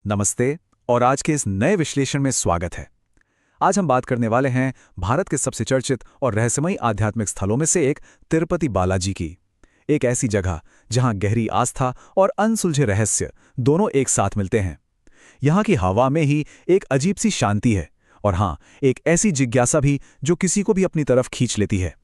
नमस्ते और आज के इस नए विश्लेषण में स्वागत है। आज हम बात करने वाले हैं भारत के सबसे चर्चित और रहस्यमयी आध्यात्मिक स्थलों में से एक तिरुपति बालाजी की। एक ऐसी जगह जहां गहरी आस्था और अनसुलझे रहस्य दोनों एक साथ मिलते हैं। यहाँ की हवा में ही एक अजीब सी शांति है और हाँ, एक ऐसी जिज्ञासा भी जो किसी को भी अपनी तरफ खींच लेती है।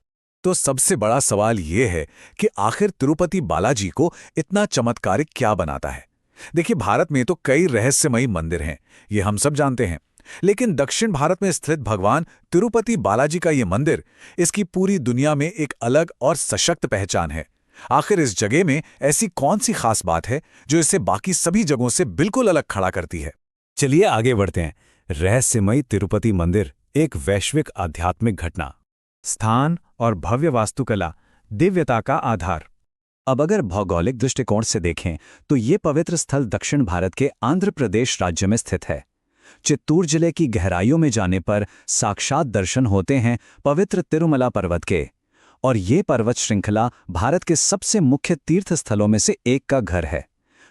तो सबसे बड़ा सवाल ये है कि आखिर तिरुपति बालाजी को इतना चमत्कारिक क्या बनाता है। देखिए, भारत में तो कई रहस्यमयी मंदिर हैं, ये हम सब जानते हैं। लेकिन दक्षिण भारत में स्थित भगवान तिरुपति बालाजी का ये मंदिर, इसकी पूरी दुनिया में एक अलग और सशक्त पहचान है। आखिर इस जगह में ऐसी कौन सी खास बात है जो इसे बाकी सभी जगहों से बिल्कुल अलग खड़ा करती है। चलिए आगे बढ़ते हैं। रहस्यमयी तिरुपति मंदिर एक वैश्विक आध्यात्मिक घटना, स्थान और भव्य वास्तुकला, दिव्यता का आधार। अब अगर भौगोलिक दृष्टिकोण से देखें तो ये पवित्र स्थल दक्षिण भारत के आंध्र प्रदेश राज्य में स्थित है। चित्तूर जिले की गहराइयों में जाने पर साक्षात दर्शन होते हैं पवित्र तिरुमला पर्वत के, और ये पर्वत श्रृंखला भारत के सबसे मुख्य तीर्थ स्थलों में से एक का घर है।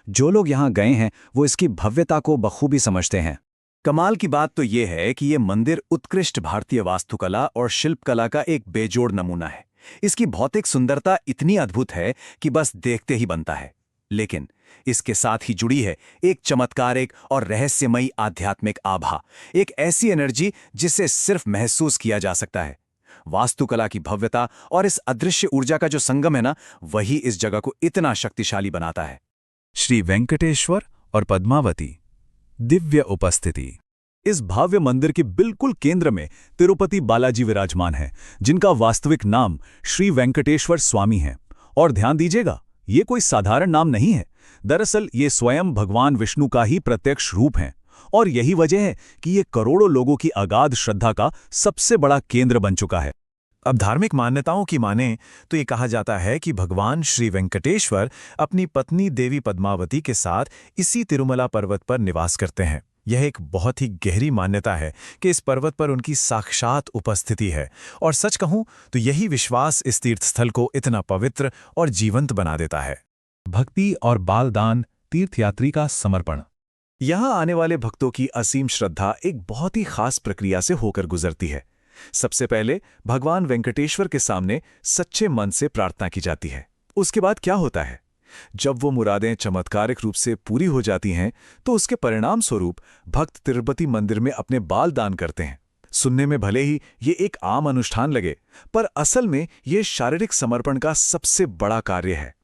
जो लोग यहाँ गए हैं वो इसकी भव्यता को बखूबी समझते हैं। कमाल की बात तो ये है कि ये मंदिर उत्कृष्ट भारतीय वास्तुकला और शिल्पकला का एक बेजोड़ नमूना है। इसकी भौतिक सुंदरता इतनी अद्भुत है कि बस देखते ही बनता है। लेकिन इसके साथ ही जुड़ी है एक चमत्कारिक और रहस्यमयी आध्यात्मिक आभा, एक ऐसी एनर्जी जिसे सिर्फ महसूस किया जा सकता है। वास्तुकला की भव्यता और इस अदृश्य ऊर्जा का जो संगम है ना, वही इस जगह को इतना शक्तिशाली बनाता है। श्री वेंकटेश्वर और पद्मावती दिव्य उपस्थिति। इस भव्य मंदिर के बिल्कुल केंद्र में तिरुपति बालाजी विराजमान हैं, जिनका वास्तविक नाम श्री वेंकटेश्वर स्वामी है। और ध्यान दीजिएगा, ये कोई साधारण नाम नहीं है। दरअसल ये स्वयं भगवान विष्णु का ही प्रत्यक्ष रूप हैं, और यही वजह है कि ये करोड़ों लोगों की अगाध श्रद्धा का सबसे बड़ा केंद्र बन चुका है। अब धार्मिक मान्यताओं की माने तो ये कहा जाता है कि भगवान श्री वेंकटेश्वर अपनी पत्नी देवी पद्मावती के साथ इसी तिरुमला पर्वत पर निवास करते हैं। यह एक बहुत ही गहरी मान्यता है कि इस पर्वत पर उनकी साक्षात उपस्थिति है, और सच कहूं तो यही विश्वास इस तीर्थस्थल को इतना पवित्र और जीवंत बना देता है। भक्ति और बालदान, तीर्थयात्री का समर्पण। यहाँ आने वाले भक्तों की असीम श्रद्धा एक बहुत ही खास प्रक्रिया से होकर गुजरती है। सबसे पहले भगवान वेंकटेश्वर के सामने सच्चे मन से प्रार्थना की जाती है। उसके बाद क्या होता है, जब वो मुरादें चमत्कारिक रूप से पूरी हो जाती हैं तो उसके परिणाम स्वरूप भक्त तिरुपति मंदिर में अपने बाल दान करते हैं। सुनने में भले ही ये एक आम अनुष्ठान लगे, पर असल में ये शारीरिक समर्पण का सबसे बड़ा कार्य है।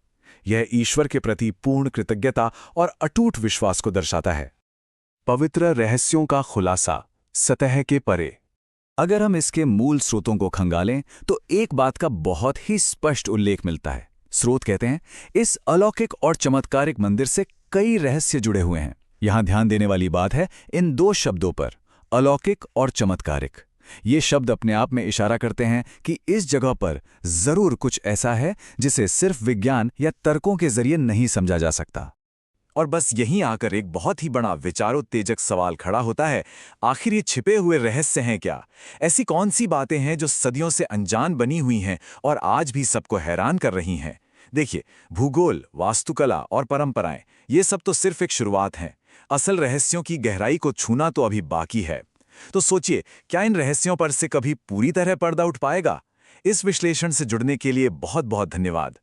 यह ईश्वर के प्रति पूर्ण कृतज्ञता और अटूट विश्वास को दर्शाता है। पवित्र रहस्यों का खुलासा, सतह के परे। अगर हम इसके मूल स्रोतों को खंगालें तो एक बात का बहुत ही स्पष्ट उल्लेख मिलता है। स्रोत कहते हैं, इस अलौकिक और चमत्कारिक मंदिर से कई रहस्य जुड़े हुए हैं। यहां ध्यान देने वाली बात है इन दो शब्दों पर, अलौकिक और चमत्कारिक। ये शब्द अपने आप में इशारा करते हैं कि इस जगह पर जरूर कुछ ऐसा है जिसे सिर्फ विज्ञान या तर्कों के जरिए नहीं समझा जा सकता। और बस यहीं आकर एक बहुत ही बड़ा विचारोत्तेजक सवाल खड़ा होता है, आखिर ये छिपे हुए रहस्य हैं क्या? ऐसी कौन सी बातें हैं जो सदियों से अनजान बनी हुई हैं और आज भी सबको हैरान कर रही हैं? देखिए, भूगोल, वास्तुकला और परंपराएं, ये सब तो सिर्फ एक शुरुआत हैं। असल रहस्यों की गहराई को छूना तो अभी बाकी है। तो सोचिए, क्या इन रहस्यों पर से कभी पूरी तरह पर्दा उठ पाएगा? इस विश्लेषण से जुड़ने के लिए बहुत बहुत धन्यवाद।